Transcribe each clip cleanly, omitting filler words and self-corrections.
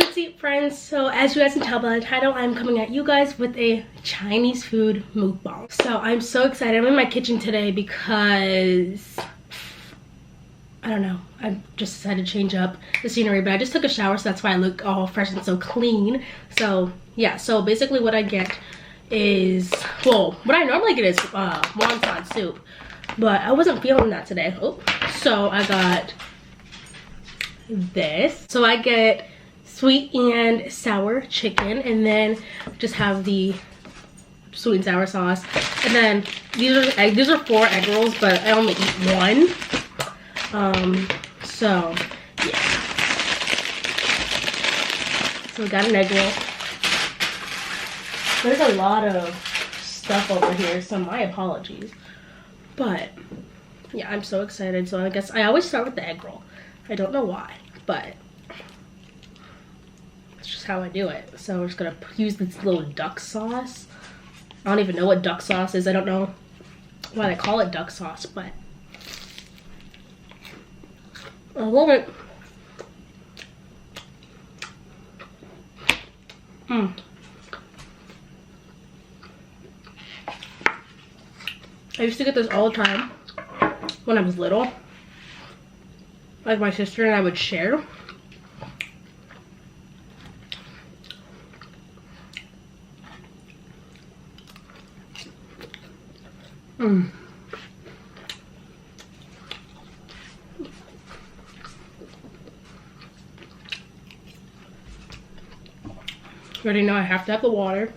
Sweet friends, so as you guys can tell by the title, I'm coming at you guys with a Chinese food mukbang. So I'm so excited. I'm in my kitchen today because I don't know, I just decided to change up the scenery, but I just took a shower, so that's why I look all fresh and so clean. So yeah, so basically what I get is, well, what I normally get is wonton soup, but I wasn't feeling that today. Oh, so I got this. So I get sweet and sour chicken, and then just have the sweet and sour sauce. And then these are 4 egg rolls, but I only eat 1. So yeah. So we got an egg roll. There's a lot of stuff over here, so my apologies. But yeah, I'm so excited. So I guess I always start with the egg roll. I don't know why, but that's just how I do it. So we're just gonna use this little duck sauce. I don't even know what duck sauce is. I don't know why they call it duck sauce, but I love it. I used to get this all the time when I was little. Like my sister and I would share. You already know I have to have the water.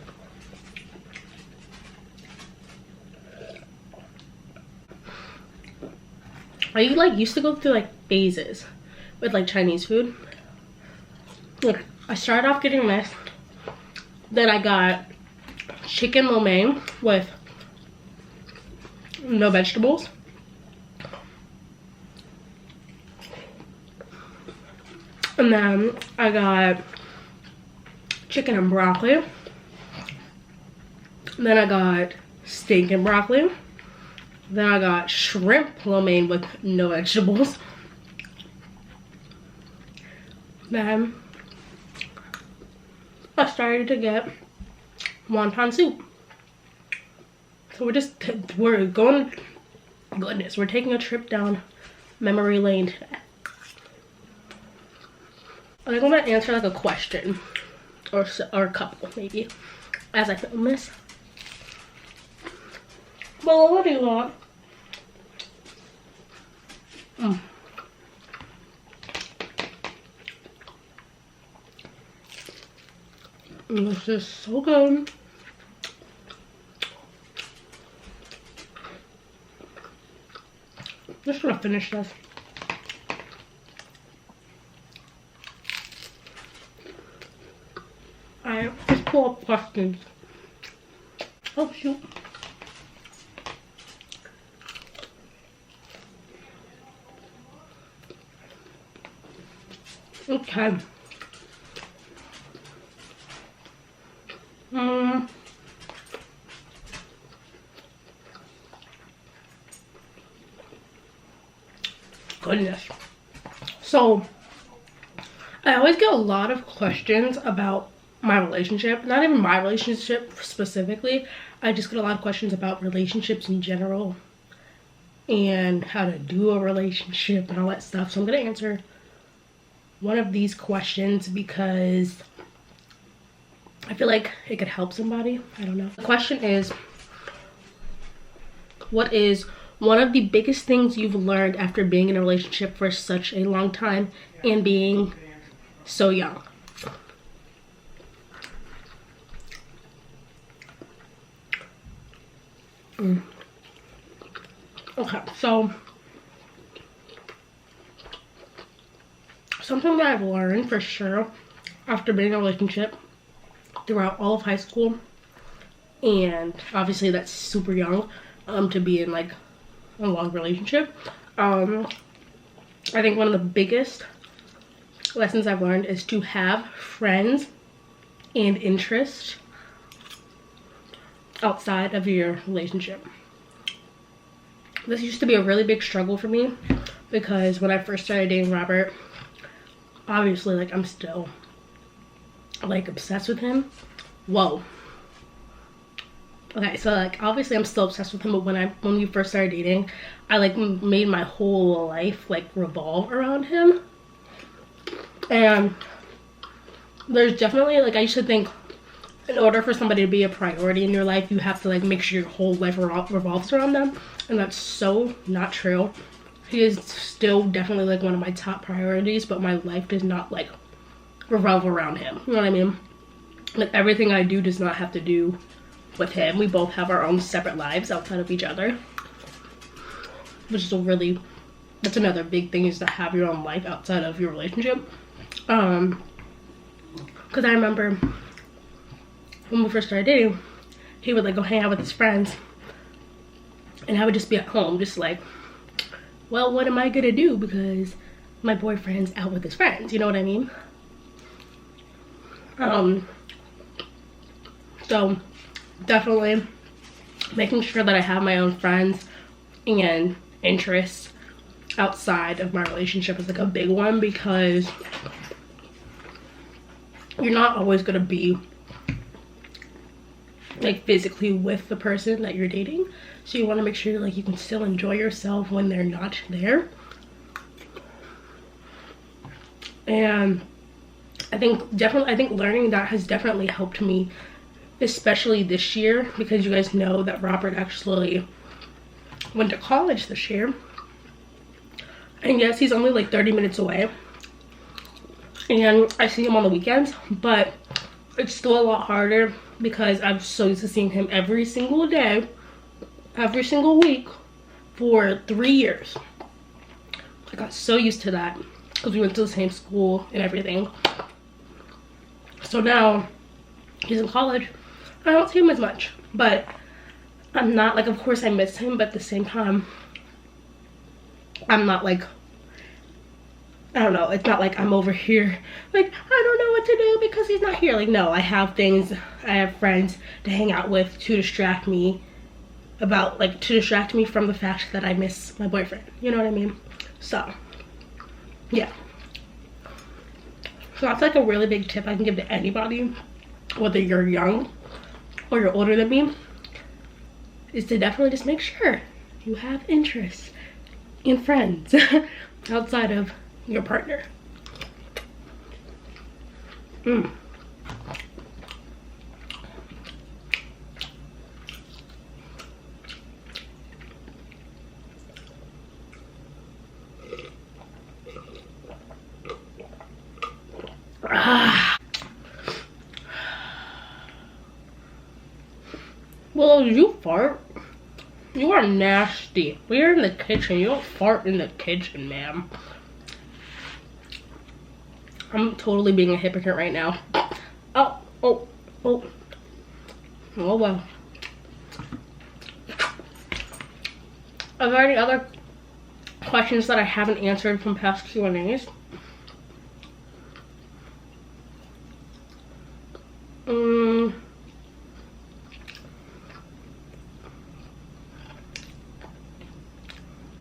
I like used to go through like phases with like Chinese food. Like I started off getting this, then I got chicken lo mein with no vegetables, and then I got chicken and broccoli, and then I got steak and broccoli, then I got shrimp lo mein with no vegetables, then I started to get wonton soup. So we're going, goodness, we're taking a trip down memory lane today. I'm gonna answer like a question or a couple maybe as I film this. Well, what do you want? This is so good. Just gonna finish this. Alright, let's pull up questions. Oh shoot. Okay. Goodness. So I always get a lot of questions about my relationship. Not even my relationship specifically. I just get a lot of questions about relationships in general and how to do a relationship and all that stuff. So I'm gonna answer one of these questions because I feel like it could help somebody. I don't know. The question is, what is one of the biggest things you've learned after being in a relationship for such a long time and being so young? Okay, so something that I've learned for sure after being in a relationship throughout all of high school, and obviously that's super young to be in like a long relationship. I think one of the biggest lessons I've learned is to have friends and interests outside of your relationship. This used to be a really big struggle for me because when I first started dating Robert, obviously like I'm still like obsessed with him. Whoa. Okay, so like obviously I'm still obsessed with him, but when we first started dating, I like made my whole life like revolve around him. And there's definitely like, I used to think in order for somebody to be a priority in your life, you have to like make sure your whole life revolves around them, and that's so not true. He is still definitely like one of my top priorities, but my life does not like revolve around him. You know what I mean? Like everything I do does not have to do with him. We both have our own separate lives outside of each other, which is that's another big thing, is to have your own life outside of your relationship. Because I remember when we first started dating, he would like go hang out with his friends, and I would just be at home just like, well, what am I gonna do because my boyfriend's out with his friends, you know what I mean? So definitely making sure that I have my own friends and interests outside of my relationship is like a big one, because you're not always gonna be like physically with the person that you're dating, so you want to make sure like you can still enjoy yourself when they're not there. And I think learning that has definitely helped me, especially this year, because you guys know that Robert actually went to college this year, and yes, he's only like 30 minutes away, and I see him on the weekends, but it's still a lot harder because I'm so used to seeing him every single day, every single week for 3 years. I got so used to that because we went to the same school and everything. So now he's in college, I don't see him as much, but I'm not like, of course I miss him, but at the same time I'm not like, I don't know, it's not like I'm over here like I don't know what to do because he's not here. Like, no, I have things, I have friends to hang out with to distract me from the fact that I miss my boyfriend, you know what I mean? So yeah, so that's like a really big tip I can give to anybody, whether you're young or you're older than me, is to definitely just make sure you have interests and friends outside of your partner. Well, did you fart? You are nasty. We're in the kitchen. You don't fart in the kitchen, ma'am. I'm totally being a hypocrite right now. Oh. Oh, well. Are there any other questions that I haven't answered from past Q&As?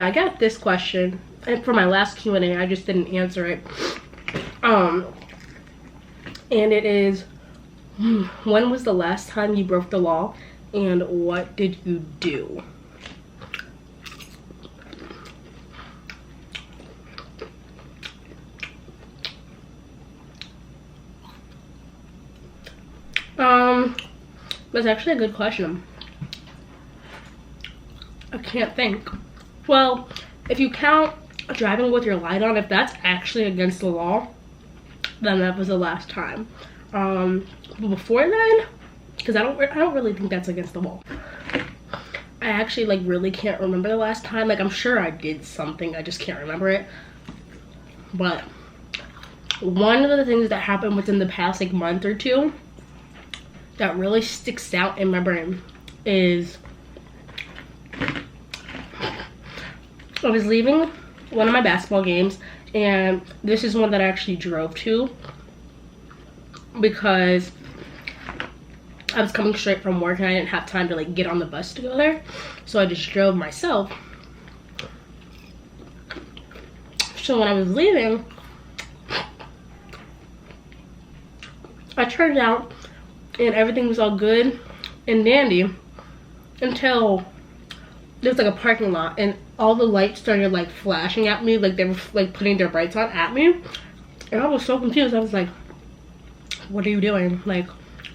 I got this question, and for my last Q&A, I just didn't answer it. And it is, when was the last time you broke the law, and what did you do? That's actually a good question. I can't think. Well, if you count driving with your light on, if that's actually against the law, then that was the last time. But before then, because I don't really think that's against the law. I actually like really can't remember the last time. Like, I'm sure I did something, I just can't remember it. But one of the things that happened within the past like month or two that really sticks out in my brain is I was leaving one of my basketball games, and this is one that I actually drove to because I was coming straight from work and I didn't have time to like get on the bus to go there, so I just drove myself. So when I was leaving, I turned out and everything was all good and dandy until there's like a parking lot and all the lights started like flashing at me, like they were like putting their brights on at me, and I was so confused. I was like, what are you doing? Like,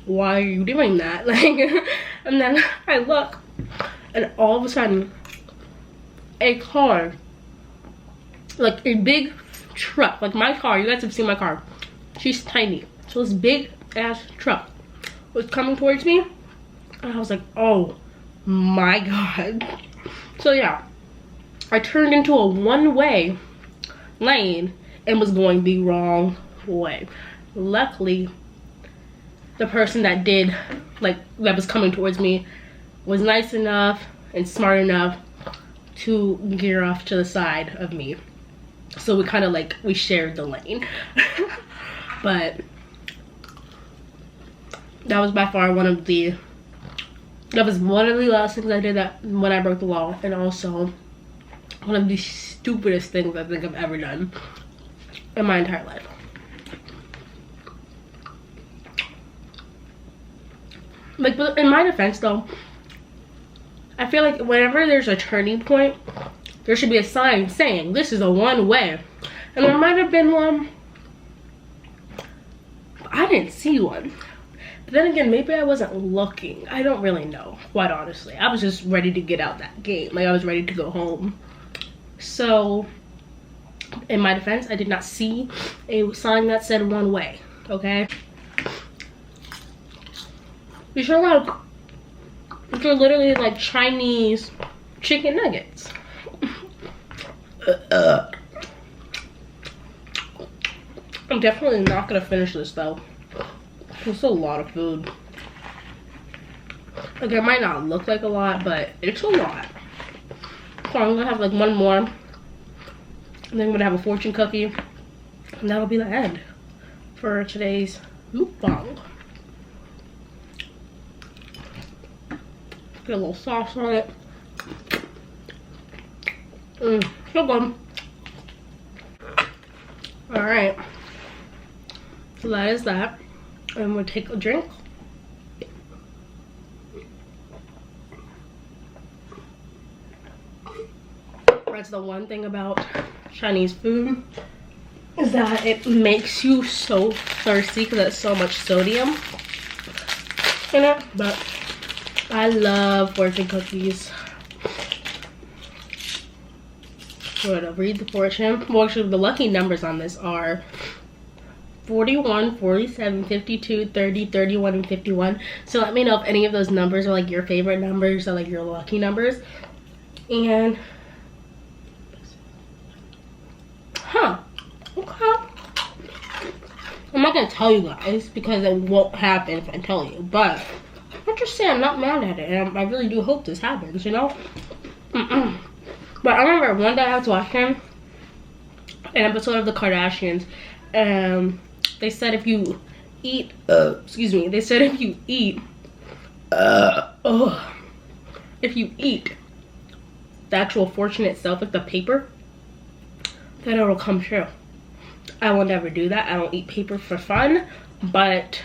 why are you doing that? Like, and then I look and all of a sudden a car, like a big truck, like my car, you guys have seen my car, she's tiny, so this big ass truck was coming towards me, and I was like, oh my god. So yeah, I turned into a one-way lane and was going the wrong way. Luckily, the person that was coming towards me was nice enough and smart enough to gear off to the side of me. So we kind of like, we shared the lane. But that was by far one of the last things I did that when I broke the law, and also one of the stupidest things I think I've ever done in my entire life. Like, but in my defense though, I feel like whenever there's a turning point, there should be a sign saying this is a one-way, and there might have been one, but I didn't see one. But then again, maybe I wasn't looking. I don't really know, quite honestly. I was just ready to get out that gate. Like, I was ready to go home. So, in my defense, I did not see a sign that said one way, okay? These are literally like Chinese chicken nuggets. I'm definitely not gonna finish this though. It's a lot of food. Like, it might not look like a lot, but it's a lot. So I'm gonna have like one more, and then I'm gonna have a fortune cookie, and that'll be the end for today's mukbang. Get a little sauce on it. So good. Alright. So that is that. I'm gonna take a drink. That's the one thing about Chinese food, is that it makes you so thirsty because there's so much sodium in it. But I love fortune cookies. So I'm gonna read the fortune. Well, actually, the lucky numbers on this are 41, 47, 52, 30, 31, and 51. So let me know if any of those numbers are like your favorite numbers or like your lucky numbers. And okay. I'm not gonna tell you guys because it won't happen if I tell you, but I'm just saying I'm not mad at it, and I really do hope this happens, you know? But I remember one day I was watching an episode of the Kardashians, and they said if you eat, they said if you eat, if you eat the actual fortune itself, like the paper, then it'll come true. I will never do that. I don't eat paper for fun, but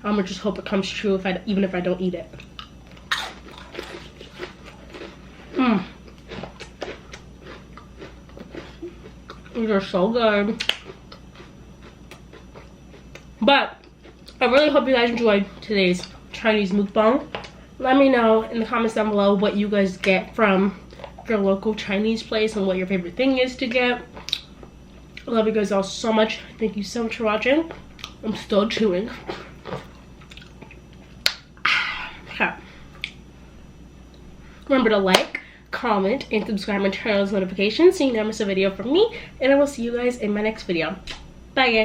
I'm gonna just hope it comes true even if I don't eat it. These are so good. But I really hope you guys enjoyed today's Chinese mukbang. Let me know in the comments down below what you guys get from your local Chinese place and what your favorite thing is to get. I love you guys all so much. Thank you so much for watching. I'm still chewing. Okay. Remember to like, comment, and subscribe and turn on those notifications so you never miss a video from me. And I will see you guys in my next video. Bye guys.